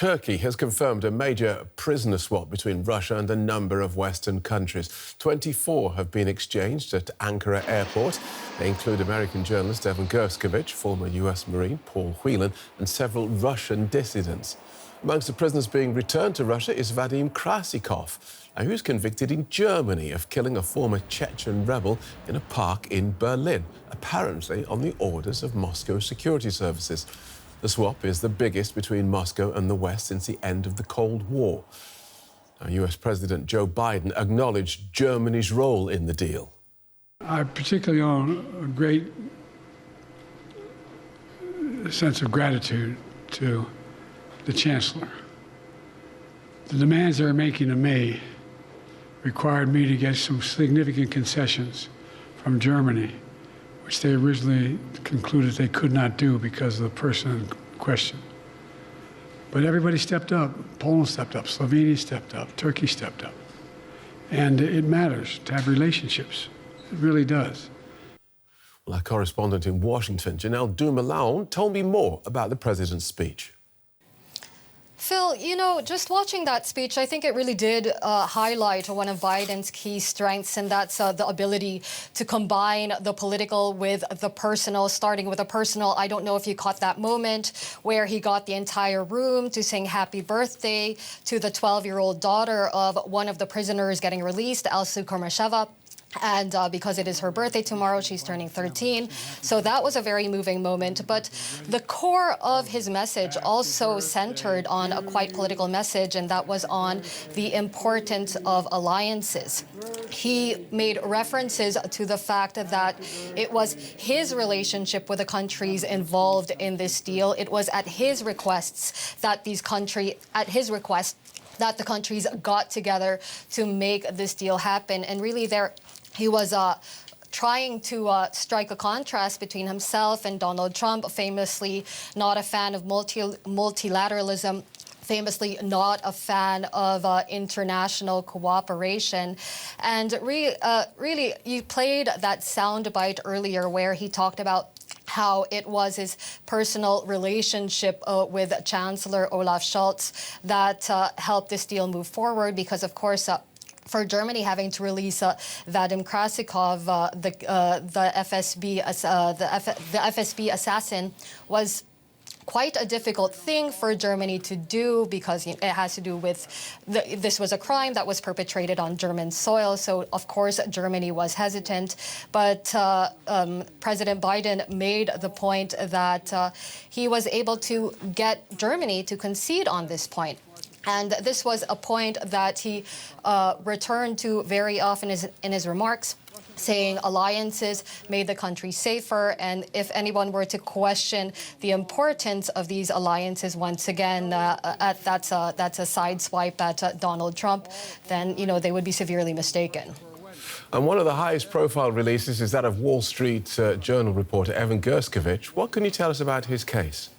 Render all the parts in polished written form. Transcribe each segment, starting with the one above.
Turkey has confirmed a major prisoner swap between Russia and a number of Western countries. 24 have been exchanged at Ankara airport. They include American journalist Evan Gershkovich, former US Marine Paul Whelan, and several Russian dissidents. Amongst the prisoners being returned to Russia is Vadim Krasikov, who's convicted in Germany of killing a former Chechen rebel in a park in Berlin, apparently on the orders of Moscow security services. The swap is the biggest between Moscow and the West since the end of the Cold War. Now, US President Joe Biden acknowledged Germany's role in the deal. I particularly owe a great sense of gratitude to the Chancellor. The demands they were making of me required me to get some significant concessions from Germany, which they originally concluded they could not do because of the person in question. But everybody stepped up. Poland stepped up, Slovenia stepped up, Turkey stepped up. And it matters to have relationships. It really does. Well, our correspondent in Washington, Janelle Dumoulin, told me more about the president's speech. Phil, you know, just watching that speech, I think it really did highlight one of Biden's key strengths, and that's the ability to combine the political with the personal. Starting with the personal, I don't know if you caught that moment where he got the entire room to sing happy birthday to the 12-year-old daughter of one of the prisoners getting released, Elsa Kormasheva. And because it is her birthday tomorrow, she's turning 13. So that was a very moving moment. But the core of his message also centered on a quite political message, and that was on the importance of alliances. He made references to the fact that it was his relationship with the countries involved in this deal. It was at his requests that the countries got together to make this deal happen. And really he was trying to strike a contrast between himself and Donald Trump, famously not a fan of multilateralism, famously not a fan of international cooperation. And really, you played that soundbite earlier where he talked about how it was his personal relationship with Chancellor Olaf Scholz that helped this deal move forward, because, of course, for Germany having to release Vadim Krasikov, the FSB assassin, was quite a difficult thing for Germany to do, because it has to do with this was a crime that was perpetrated on German soil. So, of course, Germany was hesitant. But President Biden made the point that he was able to get Germany to concede on this point. And this was a point that he returned to very often in his remarks, saying alliances made the country safer. And if anyone were to question the importance of these alliances, once again, that's a sideswipe at Donald Trump, then, you know, they would be severely mistaken. And one of the highest profile releases is that of Wall Street Journal reporter Evan Gershkovich. What can you tell us about his case?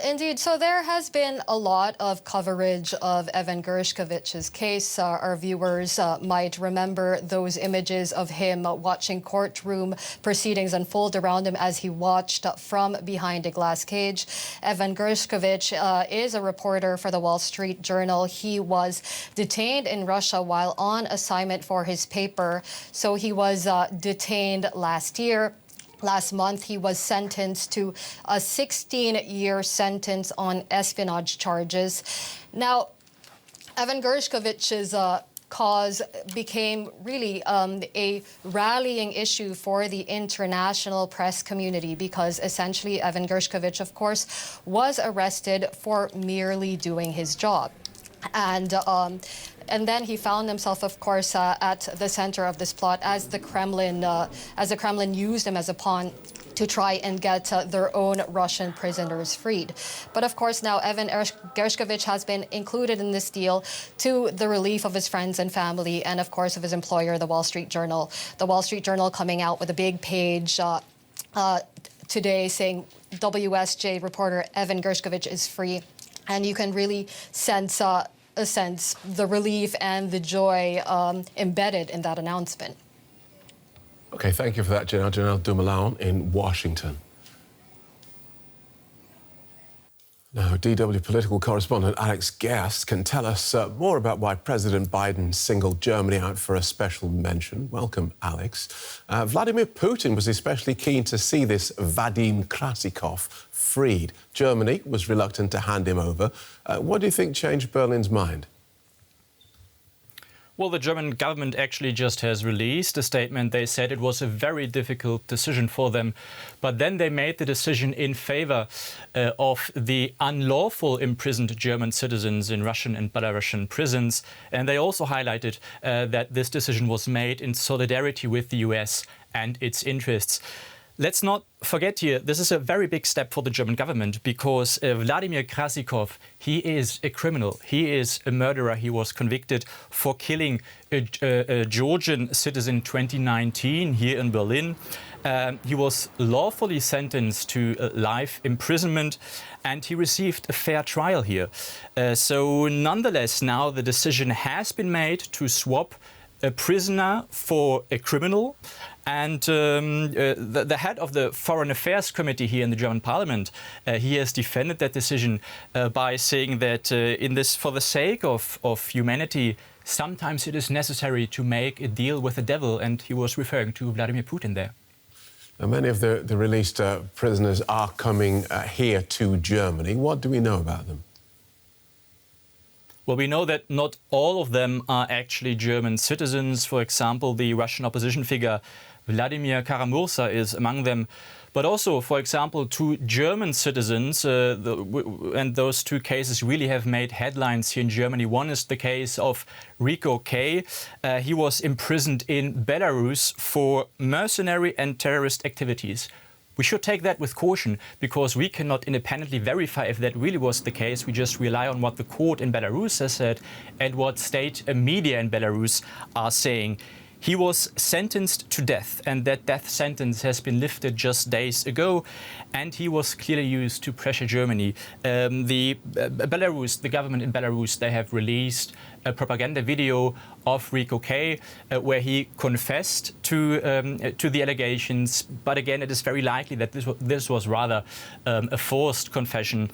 Indeed. So there has been a lot of coverage of Evan Gershkovich's case. Our viewers might remember those images of him watching courtroom proceedings unfold around him as he watched from behind a glass cage. Evan Gershkovich is a reporter for the Wall Street Journal. He was detained in Russia while on assignment for his paper. So he was detained last year. Last month, he was sentenced to a 16-year sentence on espionage charges. Now, Evan Gershkovich's cause became really a rallying issue for the international press community, because essentially Evan Gershkovich, of course, was arrested for merely doing his job. And then he found himself, of course, at the center of this plot as the Kremlin used him as a pawn to try and get their own Russian prisoners freed. But of course, now Evan Gershkovich has been included in this deal to the relief of his friends and family, and of course of his employer, the Wall Street Journal. The Wall Street Journal coming out with a big page today saying WSJ reporter Evan Gershkovich is free. And you can really sense the relief and the joy embedded in that announcement. OK, thank you for that, Janelle Dumoulin in Washington. Now, DW political correspondent Alex Gerst can tell us more about why President Biden singled Germany out for a special mention. Welcome, Alex. Vladimir Putin was especially keen to see this Vadim Krasikov freed. Germany was reluctant to hand him over. What do you think changed Berlin's mind? Well, the German government actually just has released a statement. They said it was a very difficult decision for them, but then they made the decision in favor of the unlawful imprisoned German citizens in Russian and Belarusian prisons. And they also highlighted that this decision was made in solidarity with the US and its interests. Let's not forget here, this is a very big step for the German government because Vladimir Krasikov, he is a criminal. He is a murderer. He was convicted for killing a Georgian citizen in 2019 here in Berlin. He was lawfully sentenced to life imprisonment and he received a fair trial here. So nonetheless, now the decision has been made to swap a prisoner for a criminal. And the head of the Foreign Affairs Committee here in the German Parliament, he has defended that decision by saying that for the sake of humanity, sometimes it is necessary to make a deal with the devil. And he was referring to Vladimir Putin there. Now, many of the released prisoners are coming here to Germany. What do we know about them? Well, we know that not all of them are actually German citizens. For example, the Russian opposition figure Vladimir Kara-Murza is among them. But also, for example, two German citizens, and those two cases really have made headlines here in Germany. One is the case of Rico K. He was imprisoned in Belarus for mercenary and terrorist activities. We should take that with caution because we cannot independently verify if that really was the case. We just rely on what the court in Belarus has said and what state media in Belarus are saying. He was sentenced to death, and that death sentence has been lifted just days ago, and he was clearly used to pressure Germany. The government in Belarus, they have released a propaganda video of Rico K, where he confessed to the allegations. But again, it is very likely that this was rather a forced confession.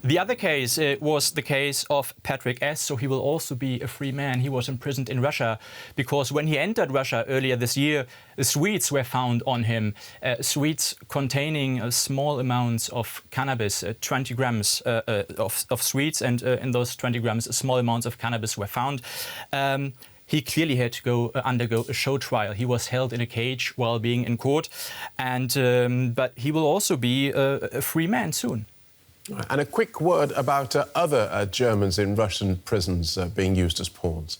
The other case was the case of Patrick S. So he will also be a free man. He was imprisoned in Russia because when he entered Russia earlier this year, sweets were found on him, sweets containing small amounts of cannabis, 20 grams of sweets, and in those 20 grams, small amounts of cannabis were found. He clearly had to undergo a show trial. He was held in a cage while being in court, but he will also be a free man soon. And a quick word about other Germans in Russian prisons being used as pawns.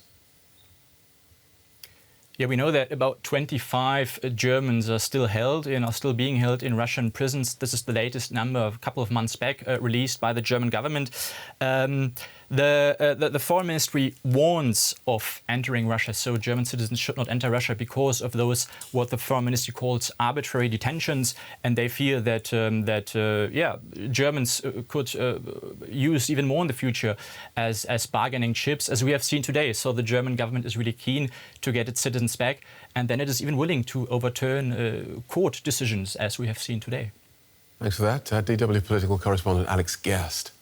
Yeah, we know that about 25 Germans are still being held in Russian prisons. This is the latest number, a couple of months back, released by the German government. The foreign ministry warns of entering Russia, so German citizens should not enter Russia because of those what the foreign ministry calls arbitrary detentions, and they fear that Germans could use even more in the future as bargaining chips, as we have seen today. So the German government is really keen to get its citizens back, and then it is even willing to overturn court decisions, as we have seen today. Thanks for that, DW political correspondent Alex Gerst.